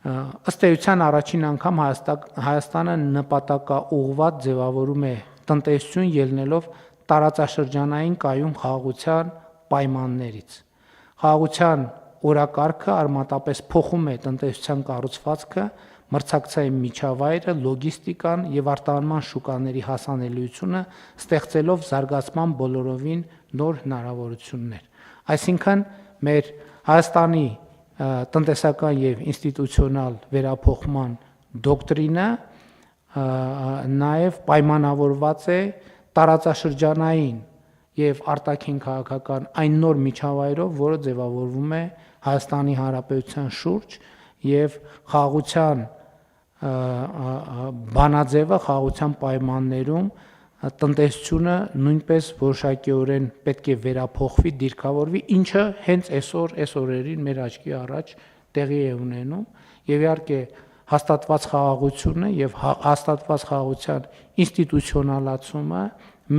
Ըստ էության առաջին անգամ Հայաստանը նպատակաուղղված ձևավորում է տնտեսություն ելնելով տարածաշրջանային կայուն խաղաղության պայմաններից։ Խաղաղության օրակարգը արմատապես փոխում է տնտեսության կառուցվածքը, մրցակցային միջավայրը, լոգիստիկան եւ արտահանման շուկաների հասանելիությունը, ստեղծելով զարգացման բոլորովին նոր հնարավորություններ։ Այսինքն մեր Հայաստանի տնտեսական եւ ինստիտուցիոնալ վերափոխման դոկտրինը նաեւ պայմանավորված է տարածաշրջանային եւ արտաքին քաղաքական այն նոր միջավայրով, որը ձևավորվում է Հայաստանի Հանրապետության շուրջ եւ խաղաղության բանաձևը, խաղաղության պայմաններում տնտեսությունը նույնպես որոշակիորեն պետք է վերափոխվի, դիրքավորվի, ինչը հենց այս օրերին մեր աչքի առաջ տեղի է ունենում եւ իհարկե հաստատված խաղաղությունը եւ հաստատված խաղաղության ինստիտուցիոնալացումը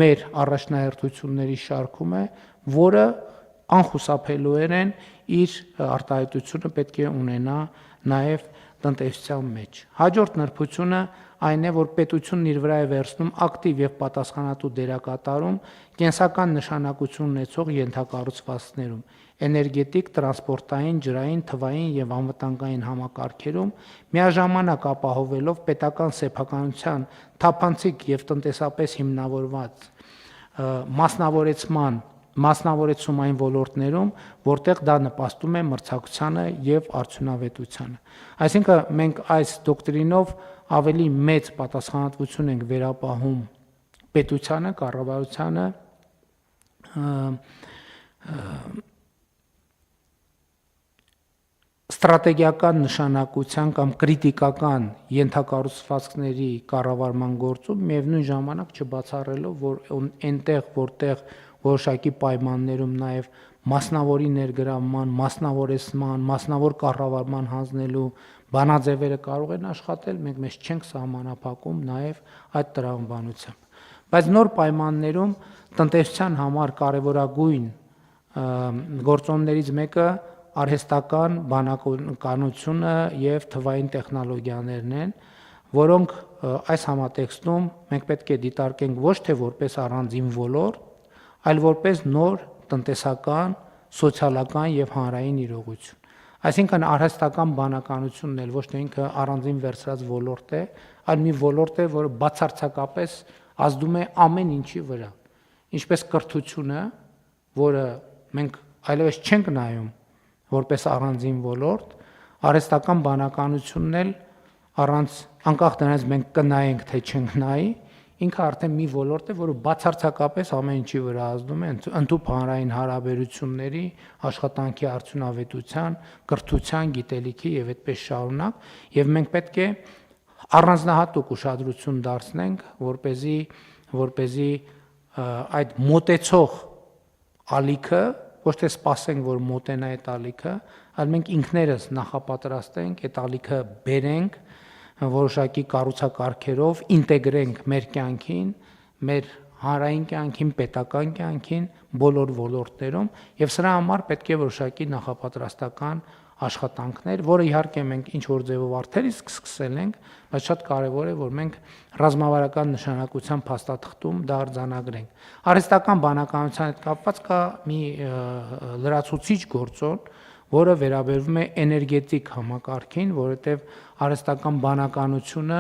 մեր առաջնահերթությունների շարքում է, որը անխուսափելիորեն իր արտահայտությունը պետք է ունենա նաեւ տնտեսության մեջ։ Հաջորդ նրբությունը այն է, որ պետությունն իր վրա է վերցնում ակտիվ եւ պատասխանատու դերակատարում կենսական նշանակություն ունեցող ենթակառուցվածքներում, էներգետիկ, տրանսպորտային, ջրային, թվային եւ անվտանգային համակարգերում, միաժամանակ ապահովելով պետական սեփականության թափանցիկ եւ տնտեսապես հիմնավորված մասնավորեցում այն ոլորտներում, որտեղ դա նպաստում է մրցակցությանը եւ արդյունավետությանը։ Այսինքն մենք այս դոկտրինով ավելի մեծ պատասխանատվություն ենք վերապահում պետությանը, կառավարությանը, ստրատեգիական նշանակության կամ կրիտիկական ենթակառուցվածքների կառավարման գործում միևնույն ժամանակ չբացառելով, որ այնտեղ, որտեղ որոշակի պայմաններում նաև մասնավորի ներգրավման, մասնավորեցման, մասնավոր կառավարման հանձնելու բանաձևերը կարող են աշխատել, մենք մեզ չենք սահմանափակում նաև այդ տրամաբանությամբ։ Բայց նոր պայմաններում տնտեսության համար կարևորագույն գործոններից մեկը արհեստական բանականությունը եւ թվային տեխնոլոգիաներն են, որոնք այս համատեքստում մենք պետք է դիտարկենք ոչ թե որպես առանձին ոլորտ, այլ որպես նոր տնտեսական, սոցիալական եւ հանրային իրողություն։ Այսինքն արհեստական բանականությունն էլ ոչ թե ինքը առանձին վերցրած ոլորտ է, այլ մի ոլորտ է, որը բացարձակապես ազդում է ամեն ինչի վրա։ Ինչպես կրթությունը, որը մենք այլևս չենք նայում որպես առանձին ոլորտ, արհեստական բանականությունն էլ առանց անկախ դրանից մենք կնայենք թե չենք նայի, ինքը արդեն մի ոլորտ է, որը բացարձակապես ամեն ինչի վրա ազդում է ընդհանուր հանրային հարաբերությունների, աշխատանքի արդյունավետության, կրթության, գիտելիքի եւ այդպես շարունակ, եւ մենք պետք է առանձնահատուկ ուշադրություն դարձնենք, որպեսզի այդ մոտեցող ալիքը ոչ թե սպասենք, որ մոտենա այդ ալիքը, այլ մենք ինքներս նախապատրաստենք, այդ ալիքը բերենք որոշակի կառուցակարգերով, ինտեգրենք մեր կյանքին, մեր հանրային կյանքին, պետական կյանքին, բոլոր ոլորտներում, եւ սրա համար պետք է որոշակի նախապատրաստական աշխատանքներ, որը իհարկե մենք ինչ որ ձևով արդեն իսկ սկսել ենք, բայց շատ կարեւոր է, որ մենք ռազմավարական նշանակության փաստաթղթում դա արձանագրենք։ Արհեստական բանականության հետ կապված կա մի լրացուցիչ գործոն, որը վերաբերվում է էներգետիկ համակարգին, որովհետև արհեստական բանականությունը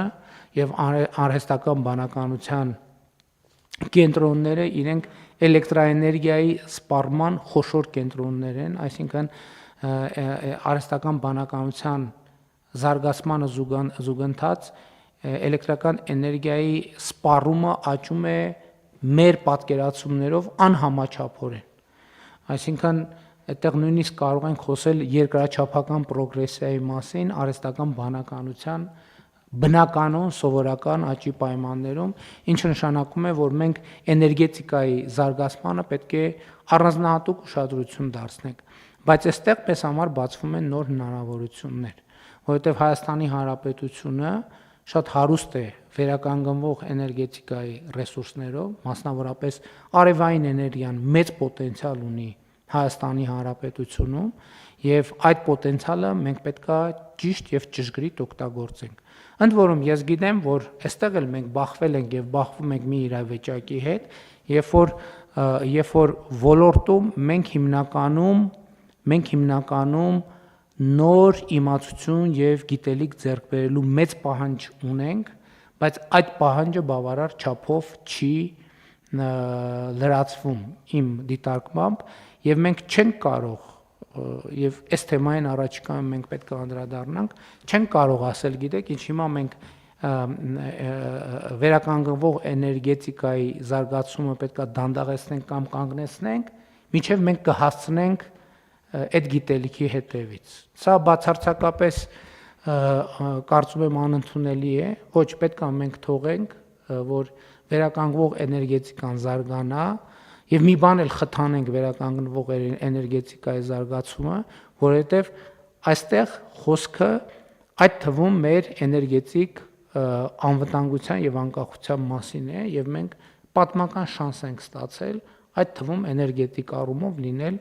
եւ արհեստական բանականության կենտրոնները իրենք էլեկտրաէներգիայի սպառման խոշոր կենտրոններ են, այսինքն արհեստական բանականության զարգացմանը զուգընթաց էլեկտրական էներգիայի սպառումը աճում է մեր պատկերացումներով անհամաչափորեն։ Այսինքն այդտեղ նույնիսկ կարող ենք խոսել երկրաչափական պրոգրեսիայի մասին արհեստական բանականության բնականon սովորական աճի պայմաններում, ինչը նշանակում է, որ մենք էներգետիկայի զարգացմանը պետք է առանձնահատուկ ուշադրություն դարձնենք, բայց այստեղ մեզ համար բացվում են նոր հնարավորություններ, որովհետև Հայաստանի Հանրապետությունը շատ հարուստ է վերականգնվող էներգետիկայի ռեսուրսներով, մասնավորապես արևային էներգիան մեծ պոտենցիալ ունի Հայաստանի Հանրապետությունում եւ այդ պոտենցիալը մենք պետքա ճիշտ եւ ճշգրիտ օգտագործենք։ Ընդ որում ես գիտեմ, որ այստեղ էլ մենք բախվել ենք եւ բախվում ենք մի իրավիճակի հետ, երբ որ ոլորտում մենք հիմնականում նոր իմացություն եւ գիտելիք ձեռք բերելու մեծ պահանջ ունենք, բայց այդ պահանջը բավարար չափով չի լրացվում իմ դիտարկմամբ եւ մենք չենք կարող եւ այս թեմային առաջիկայում մենք պետք է անդրադառնանք, չենք կարող ասել, գիտեք, ինչ հիմա մենք վերականգնվող էներգետիկայի զարգացումը պետք է դանդաղեցնենք կամ կանգնեցնենք, մինչև մենք կհասցնենք այդ գիտելիքի հետևից։ Սա բացարձակապես կարծում եմ անընդունելի է, ոչ պետք է մենք թողենք, որ վերականգնվող էներգետիկան զարգանա եւ մի բան էլ խթանենք վերականգնվող էներգետիկայի զարգացումը, որովհետեւ այստեղ խոսքը այդ թվում մեր էներգետիկ անվտանգության եւ անկախության մասին է եւ մենք պատմական շանս ենք ստացել այդ թվում էներգետիկ առումով լինել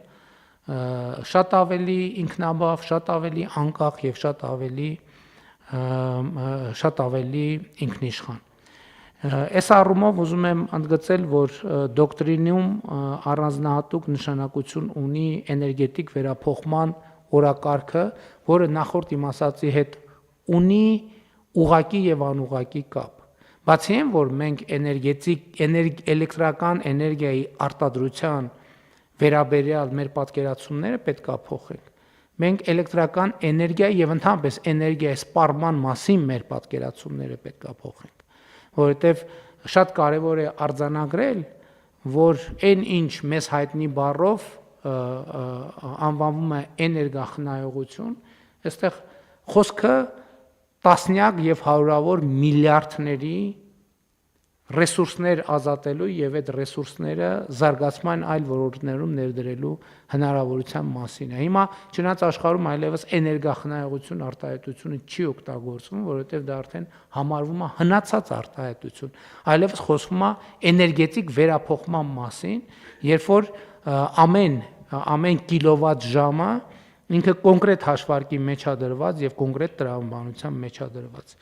շատ ավելի ինքնաբավ, շատ ավելի անկախ եւ շատ ավելի ինքնիշխան։ Այս առումով ուզում եմ ընդգծել, որ դոկտրինում առանձնահատուկ նշանակություն ունի էներգետիկ վերափոխման օրակարգը, որը նախորդ իմ ասացի հետ ունի ուղղակի եւ անուղղակի կապ։ Բացի այն, որ մենք էլեկտրական էներգիայի արտադրության վերաբերյալ մեր պատկերացումները պետք է փոխենք։ Մենք էլեկտրական էներգիայի եւ ընդհանրապես էներգիայի սպառման մասին մեր պատկերացումները պետք է փոխենք, որովհետեւ շատ կարեւոր է արձանագրել, որ այն ինչ մեզ հայտնի բառով անվանվում է էներգախնայողություն, այստեղ խոսքը տասնյակ եւ հարյուրավոր միլիարդների ռեսուրսներ ազատելու եւ այդ ռեսուրսները զարգացման այլ ոլորտներում ներդրելու հնարավորության մասին է։ Հիմա չնայած աշխարհում այլևս էներգախնայողություն արտահայտությունը չի օգտագործվում, որովհետեւ դա արդեն համարվում է հնացած արտահայտություն։ Այլևս խոսվում է էներգետիկ վերափոխման մասին, երբ որ ամեն կիլովատ ժամը ինքը կոնկրետ հաշվարկի մեջ է դրված եւ կոնկրետ տրամաբանության մեջ է դրված։